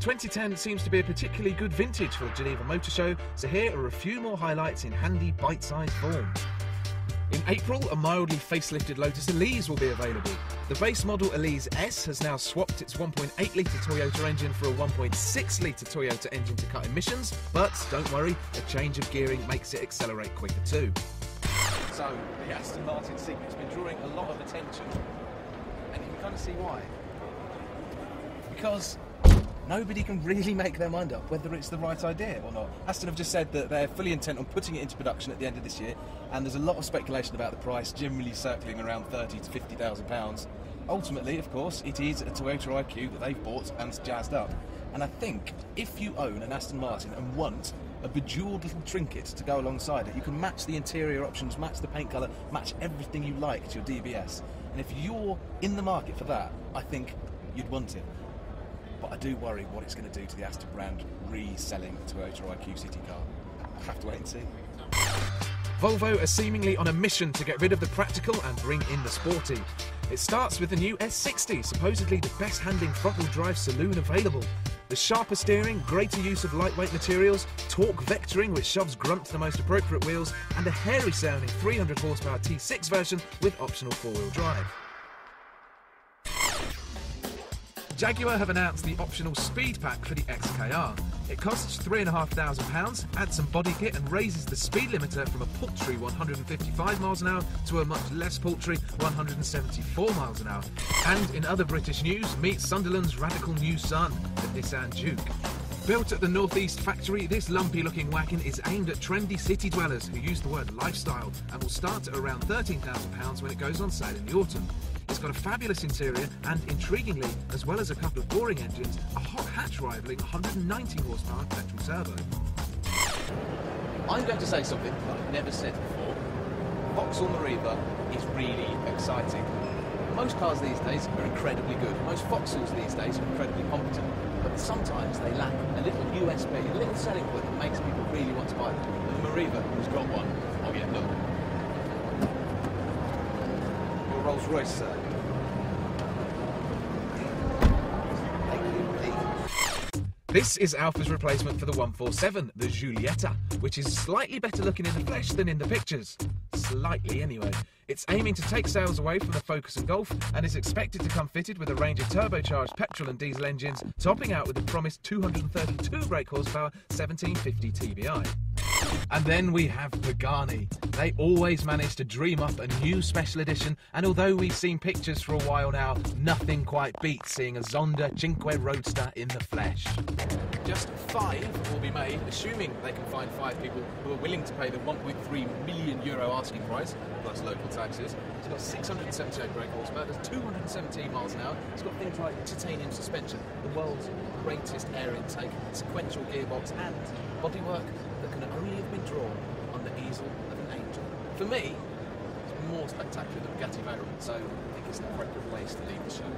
2010 seems to be a particularly good vintage for the Geneva Motorshow, so here are a few more highlights in handy bite-sized form. In April, a mildly facelifted Lotus Elise will be available. The base model Elise S has now swapped its 1.8-litre Toyota engine for a 1.6-litre Toyota engine to cut emissions, but don't worry, a change of gearing makes it accelerate quicker too. So, the Aston Martin Cygnet has been drawing a lot of attention, and you can kind of see why. Because nobody can really make their mind up whether it's the right idea or not. Aston have just said that they're fully intent on putting it into production at the end of this year, and there's a lot of speculation about the price, generally circling around £30,000 to £50,000. Ultimately, of course, it is a Toyota IQ that they've bought and jazzed up. And I think if you own an Aston Martin and want a bejewelled little trinket to go alongside it, you can match the interior options, match the paint colour, match everything you like to your DBS. And if you're in the market for that, I think you'd want it. But I do worry what it's going to do to the Aston brand reselling a Toyota IQ city car. I'll have to wait and see. Volvo are seemingly on a mission to get rid of the practical and bring in the sporty. It starts with the new S60, supposedly the best handling front-wheel drive saloon available. The sharper steering, greater use of lightweight materials, torque vectoring which shoves grunt to the most appropriate wheels, and a hairy-sounding 300 horsepower T6 version with optional four-wheel drive. Jaguar have announced the optional speed pack for the XKR. It costs £3,500, adds some body kit and raises the speed limiter from a paltry 155 miles an hour to a much less paltry 174 miles an hour. And in other British news, meet Sunderland's radical new son, the Nissan Juke. Built at the Northeast factory, this lumpy-looking wagon is aimed at trendy city dwellers who use the word lifestyle and will start at around £13,000 when it goes on sale in the autumn. It's got a fabulous interior and, intriguingly, as well as a couple of boring engines, a hot hatch rivaling 190 horsepower petrol turbo. I'm going to say something that I've never said before. Vauxhall Meriva is really exciting. Most cars these days are incredibly good. Most Vauxhalls these days are incredibly competent. But sometimes they lack a little USP, a little selling point that makes people really want to buy them. And the Meriva has got one. Oh yeah, look. Your Rolls Royce, sir. This is Alfa's replacement for the 147, the Giulietta, which is slightly better looking in the flesh than in the pictures. Slightly, anyway. It's aiming to take sales away from the Focus and Golf and is expected to come fitted with a range of turbocharged petrol and diesel engines, topping out with the promised 232 brake horsepower 1750 TBI. And then we have Pagani. They always manage to dream up a new special edition, and although we've seen pictures for a while now, nothing quite beats seeing a Zonda-replacing Roadster in the flesh. Just 5 will be made, assuming they can find 5 people who are willing to pay the €1.3 million asking price, plus local taxes. It's got 678 brake horsepower, does 217 miles an hour. It's got things like titanium suspension, the world's greatest air intake, sequential gearbox, and bodywork that can only have been drawn on the easel of an angel. For me, it's more spectacular than Bugatti Veyron, so I think it's an appropriate place to leave the show.